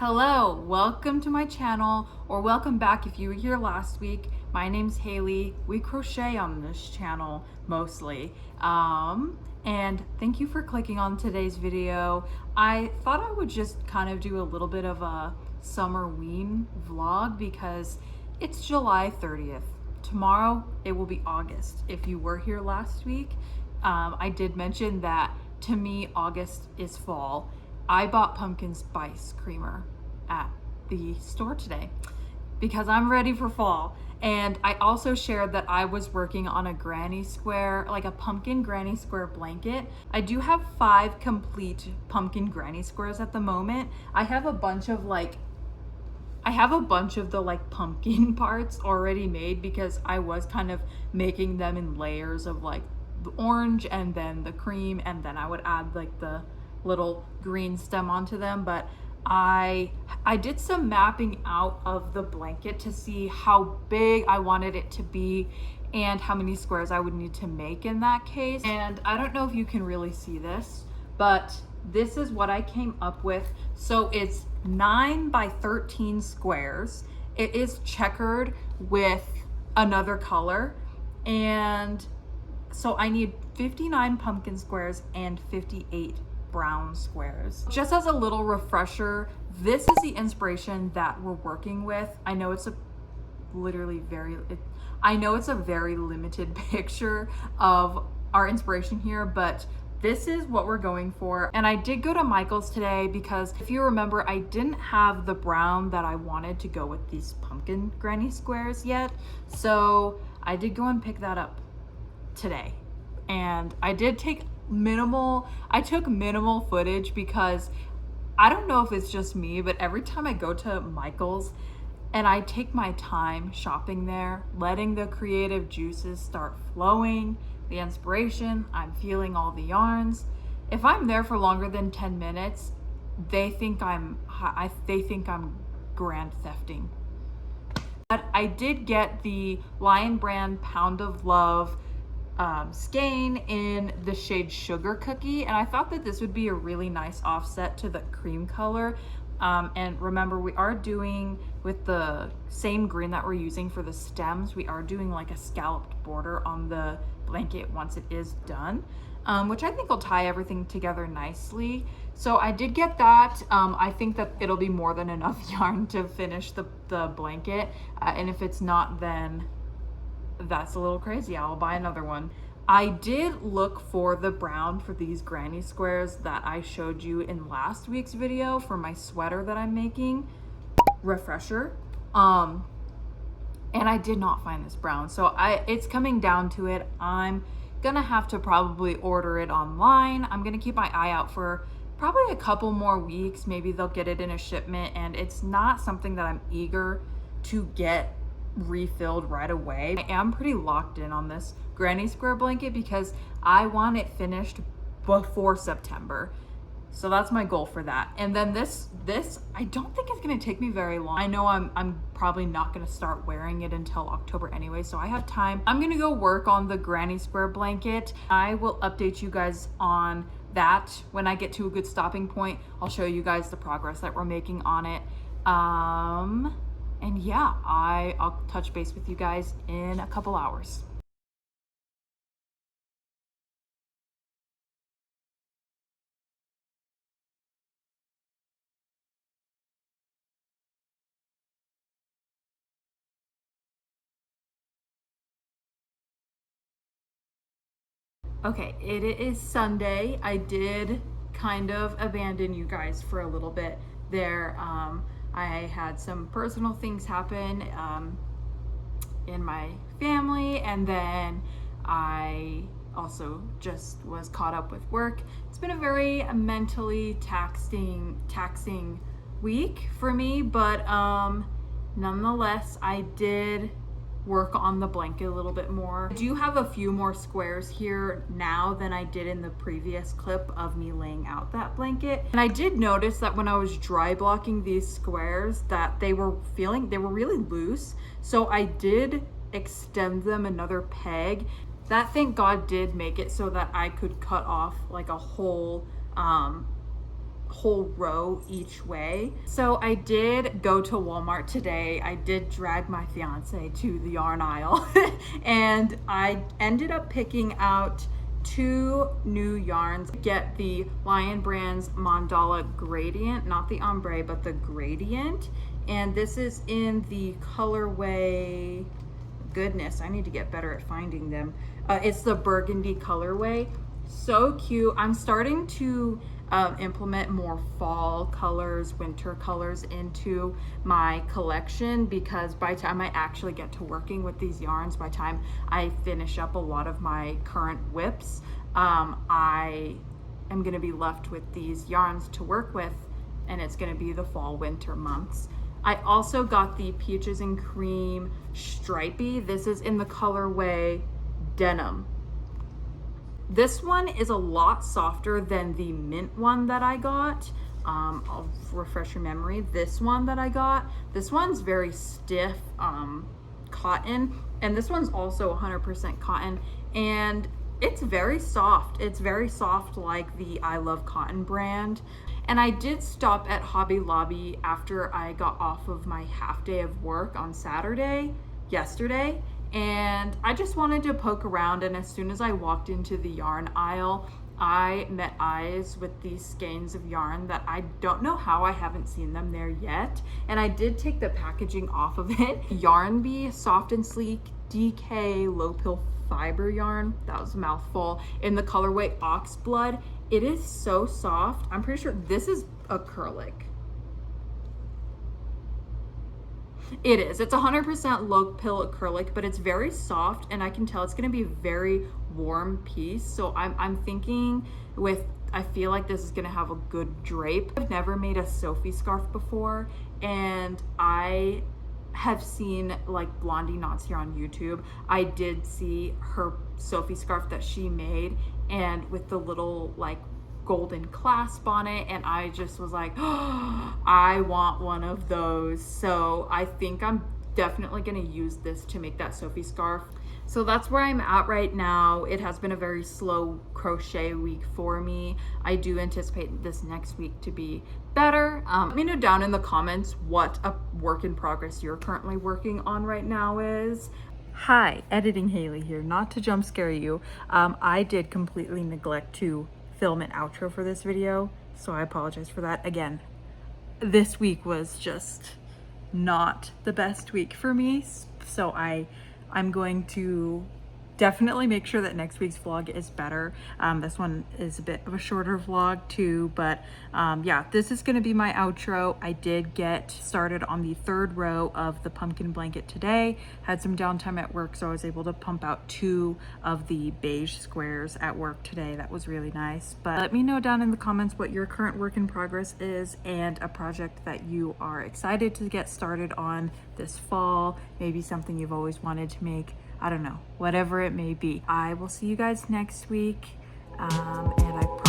Hello, welcome to my channel, or welcome back if you were here last week. My name's Haley. We crochet on this channel mostly. And thank you for clicking on today's video. I thought I would just kind of do a little bit of a summerween vlog because it's July 30th. Tomorrow it will be August. If you were here last week, I did mention that to me August is fall. I bought pumpkin spice creamer at the store today because I'm ready for fall. And I also shared that I was working on a granny square, like a pumpkin granny square blanket. I do have 5 complete pumpkin granny squares at the moment. I have a bunch of the pumpkin parts already made because I was kind of making them in layers of like the orange and then the cream, and then I would add like the little green stem onto them. But I did some mapping out of the blanket to see how big I wanted it to be and how many squares I would need to make in that case. And I don't know if you can really see this, but this is what I came up with. So it's 9 by 13 squares. It is checkered with another color, and so I need 59 pumpkin squares and 58 brown squares. Just as a little refresher, this is the inspiration that we're working with. I know it's a very limited picture of our inspiration here, but this is what we're going for. And I did go to Michael's today because if you remember, I didn't have the brown that I wanted to go with these pumpkin granny squares yet. So I did go and pick that up today. And I did take minimal footage because I don't know if it's just me, but every time I go to Michael's and I take my time shopping there, letting the creative juices start flowing, the inspiration, I'm feeling all the yarns. If I'm there for longer than 10 minutes, they think I'm grand thefting. But I did get the Lion Brand Pound of Love skein in the shade Sugar Cookie, and I thought that this would be a really nice offset to the cream color. And remember, we are doing, with the same green that we're using for the stems, we are doing like a scalloped border on the blanket once it is done, which I think will tie everything together nicely. So I did get that. I think that it'll be more than enough yarn to finish the blanket, and if it's not, then that's a little crazy. I'll buy another one. I did look for the brown for these granny squares that I showed you in last week's video for my sweater that I'm making. Refresher. And I did not find this brown. So it's coming down to it. I'm gonna have to probably order it online. I'm gonna keep my eye out for probably a couple more weeks. Maybe they'll get it in a shipment, and it's not something that I'm eager to get refilled right away. I am pretty locked in on this granny square blanket because I want it finished before September. So that's my goal for that. And then this I don't think it's gonna take me very long. I know I'm probably not gonna start wearing it until October anyway, so I have time. I'm gonna go work on the granny square blanket. I will update you guys on that when I get to a good stopping point. I'll show you guys the progress that we're making on it. And yeah, I'll touch base with you guys in a couple hours. Okay, it is Sunday. I did kind of abandon you guys for a little bit there. I had some personal things happen in my family, and then I also just was caught up with work. It's been a very mentally taxing week for me, but nonetheless, I did work on the blanket a little bit more. I do have a few more squares here now than I did in the previous clip of me laying out that blanket. And I did notice that when I was dry blocking these squares that they were really loose. So I did extend them another peg. That, thank God, did make it so that I could cut off like a whole whole row each way. So I did go to Walmart today. I did drag my fiance to the yarn aisle and I ended up picking out 2 new yarns. Get the Lion Brand's Mandala Gradient, not the ombre, but the gradient. And this is in the colorway, goodness, I need to get better at finding them. It's the burgundy colorway. So cute. I'm starting to implement more fall colors, winter colors into my collection, because by the time I actually get to working with these yarns, by the time I finish up a lot of my current whips, I am going to be left with these yarns to work with, and it's going to be the fall winter months. I also got the Peaches and Cream Stripey. This is in the colorway Denim. This one is a lot softer than the mint one that I got. I'll refresh your memory. This one that I got, this one's very stiff cotton, and this one's also 100% cotton, and it's very soft. It's very soft like the I Love Cotton brand. And I did stop at Hobby Lobby after I got off of my half day of work on yesterday, and I just wanted to poke around, and as soon as I walked into the yarn aisle, I met eyes with these skeins of yarn that I don't know how I haven't seen them there yet. And I did take the packaging off of it. Yarn Bee Soft and Sleek DK Low Pill Fiber yarn. That was a mouthful. In the colorway Oxblood. It is so soft. I'm pretty sure this is acrylic. It is. It's 100% low pill acrylic, but it's very soft, and I can tell it's going to be a very warm piece. So I'm thinking I feel like this is going to have a good drape. I've never made a Sophie scarf before, and I have seen like Blondie Knots here on YouTube. I did see her Sophie scarf that she made, and with the little like golden clasp on it, and I just was like, oh, I want one of those. So I think I'm definitely going to use this to make that Sophie scarf. So that's where I'm at right now. It has been a very slow crochet week for me. I do anticipate this next week to be better. Let me know down in the comments what a work in progress you're currently working on right now is. Hi, Editing Haley here. Not to jump scare you, I did completely neglect to film an outro for this video, so I apologize for that. Again, this week was just not the best week for me, so I'm going to definitely make sure that next week's vlog is better. This one is a bit of a shorter vlog too, but yeah, this is going to be my outro. I did get started on the 3rd row of the pumpkin blanket today. Had some downtime at work, so I was able to pump out 2 of the beige squares at work today. That was really nice. But let me know down in the comments what your current work in progress is, and a project that you are excited to get started on this fall. Maybe something you've always wanted to make. I don't know, whatever it may be. I will see you guys next week, and I